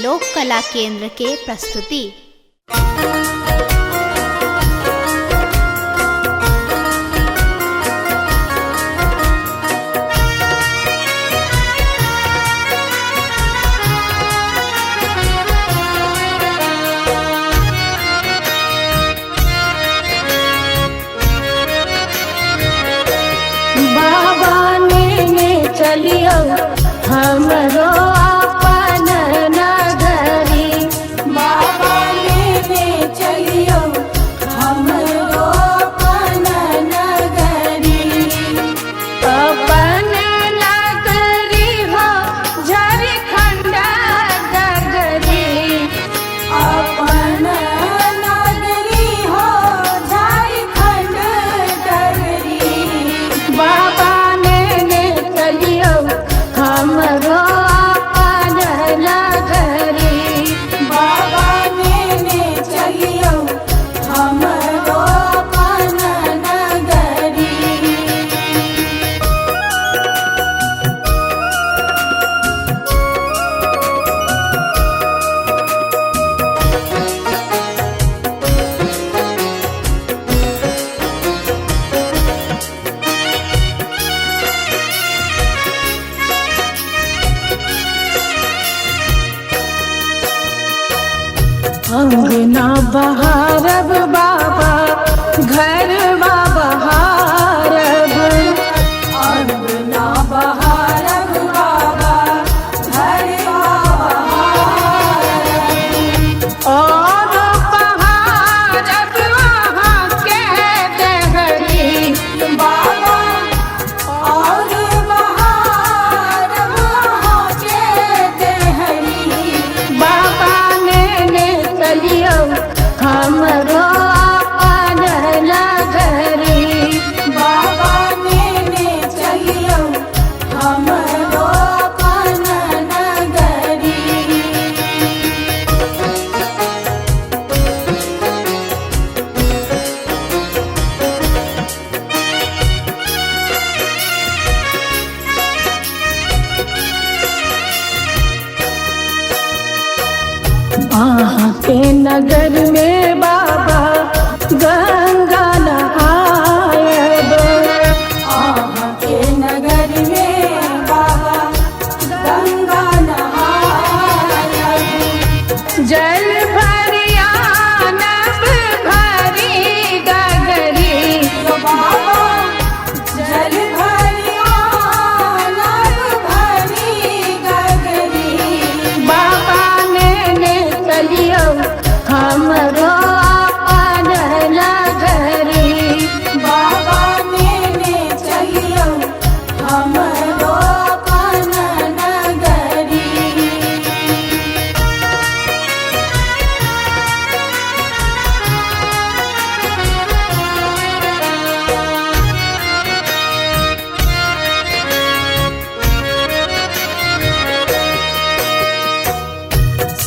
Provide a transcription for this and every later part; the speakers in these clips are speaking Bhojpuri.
लोक कला केंद्र के प्रस्तुति। चलियो हमरो अपन नगरी, बाबा लेने चलियो हमरो अपन नगरी। अपन नगरी हो झारखंड डगरी, अपन नगरी हो झारखंड डगरी। बाबा हमरो अपन नगरी, बाबा लेने चलियो हमरो अपन नगरी। अंगना बहारब बाबा घरवा बहारब, अंगना बहारब बाबा घरवा बहारब। और बहारब वहाँ के देहरी, बाबा और बहारब वहाँ के देहरी। बाबा चलियो हमरो अपन नगरी, बाबा लेने चलियो हमरो अपन नगरी। आहाँ के नगर में बाबा गंगा नहायब, आहाँ के नगर में बाबा गंगा नहायब। जल भरिया नब भरी गगरी, बाबा जल भरिया नब भरी गगरी। बाबा चलियो हमरो अपन नगरी, बाबा लेने चलियो हमरो अपन नगरी।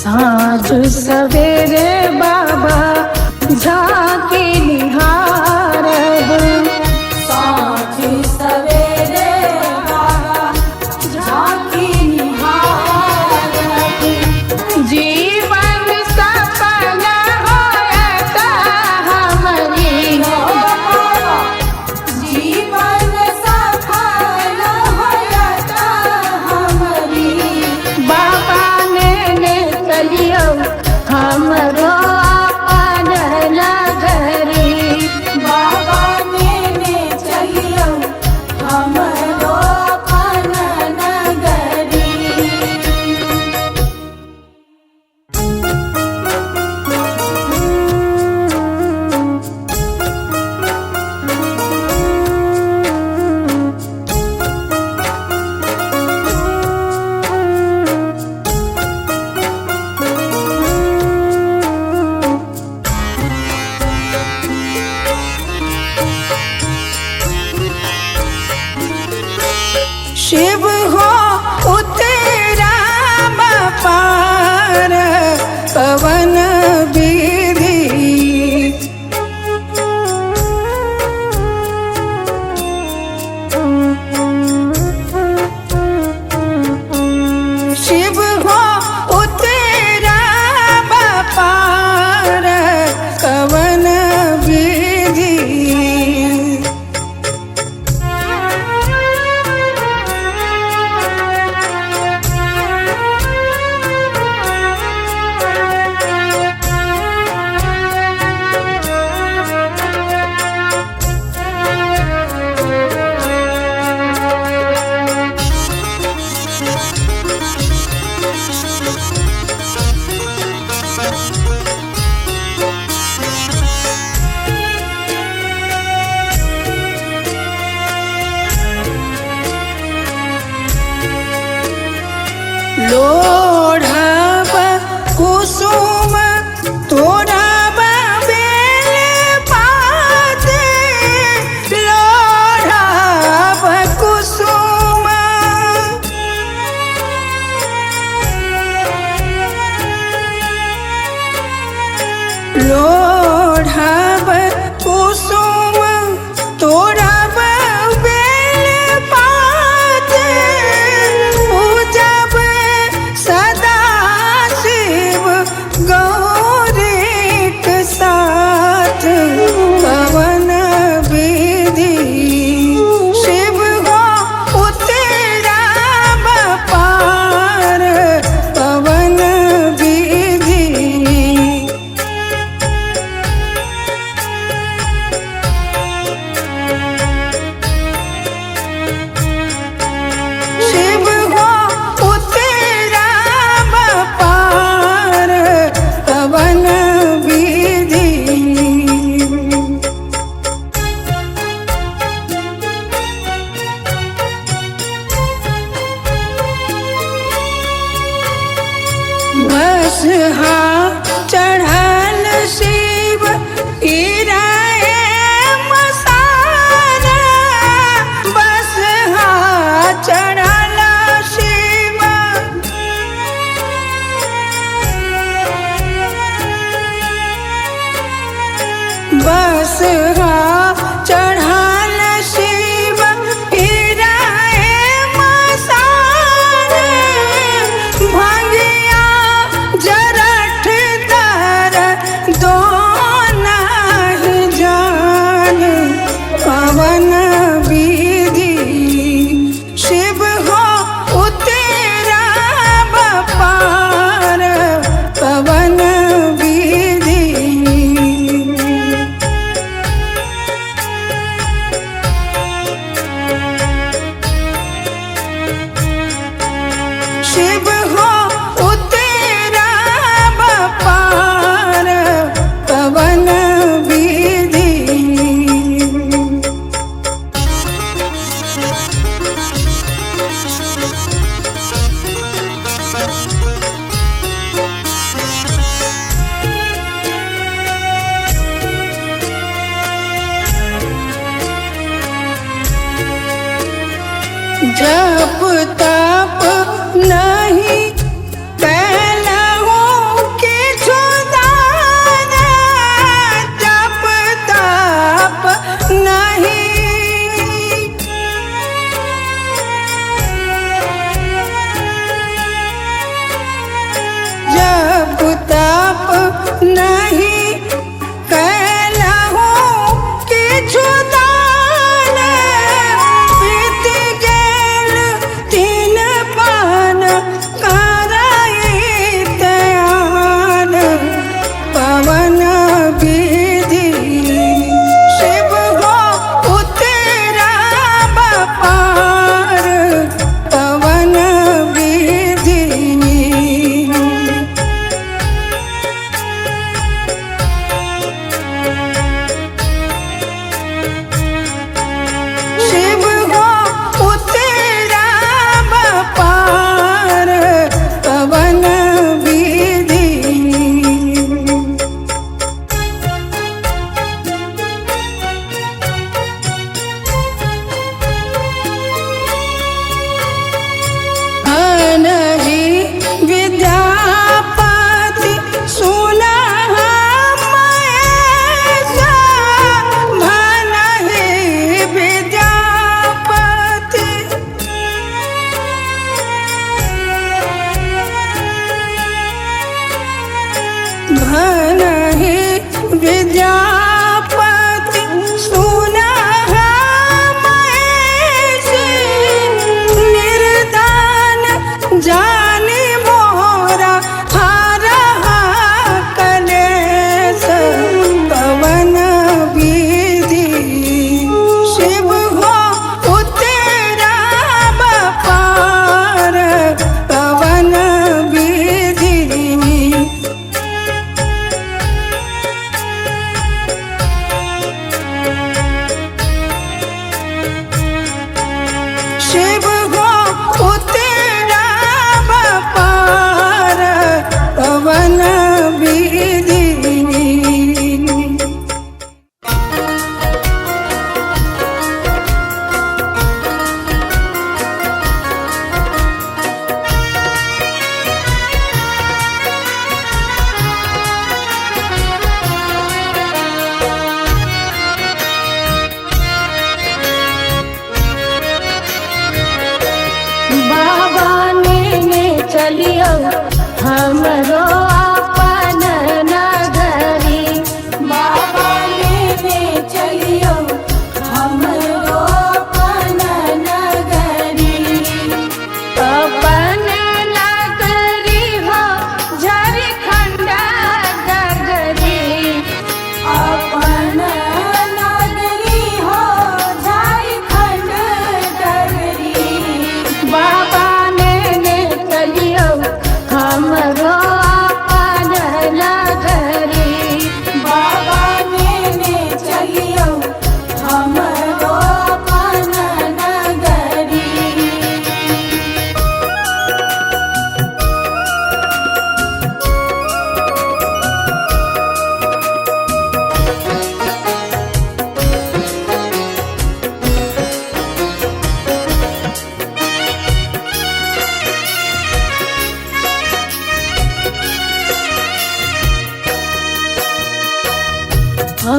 साँझ सवेरे बाबा झांकी निहारब, साँझ सवेरे बाबा झांकी निहारब। जीवन सफल होयत हमरी, जीवन सफल होयत हमरी। बाबा चलियो हमरो अपन नगरी, लोढ़ब कुसुम तोड़ब बेल पाते, लोढ़ब कुसुम लोढ़ब कुसुम तोड़ब बेल पाते, पूजब सदा शिव गौरीक साथ, कवन विधि शिव हो उतरब पार, कवन विधि शिव हो उतरब पार, कवन विधि बसहा चढ़ल शिव गिराए मसारा, बसहा चढ़ल शिव बसहा चढ़ल शिव गिराए मसारा, भंगिया जरठ दर दोना ही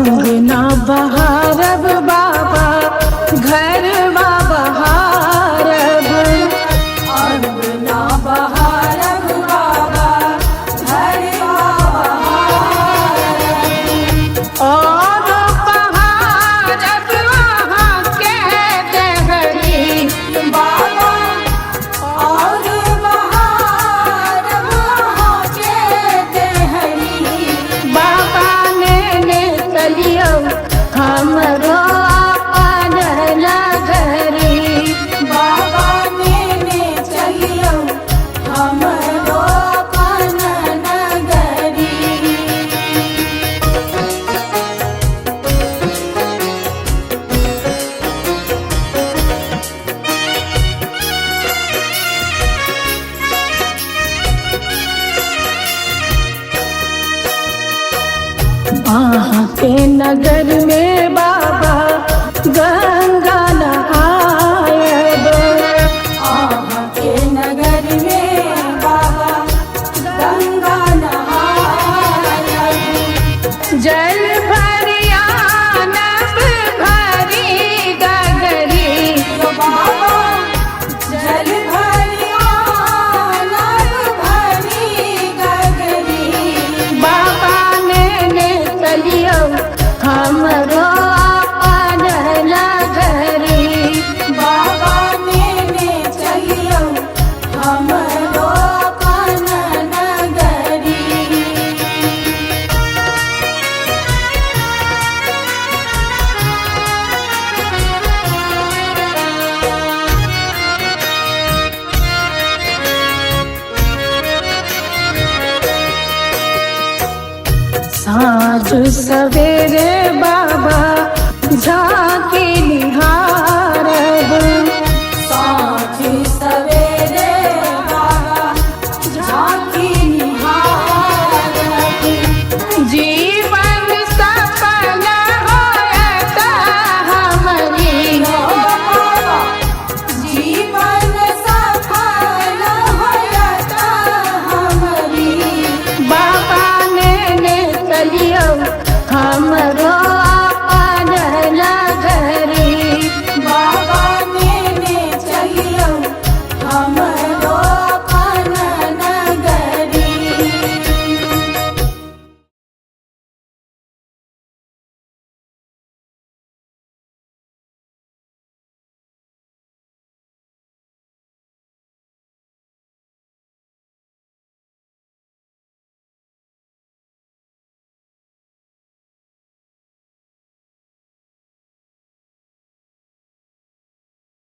अंगना बहारब बाबा घरवा बहारब अंगना बहारब बाबा घरवा बहारब और बहारब वहाँ के देहरी बाबा और बहारब वहाँ के देहरी बाबा ने चलियो हमरो अपन नगरी बाबा ने चलियो हमरो अपन नगरी। वहाँ के नगर में बाबा गंगा नहायब वहाँ के नगर में बाबा गंगा नहायब जल भरिया नब भरी गगरी बाबा जल भरिया नब भरी गगरी बाबा ने चलियो हमरो अपन नगरी बाबा ने चलियो हमरो अपन नगरी। साँझ सवेरे बाबा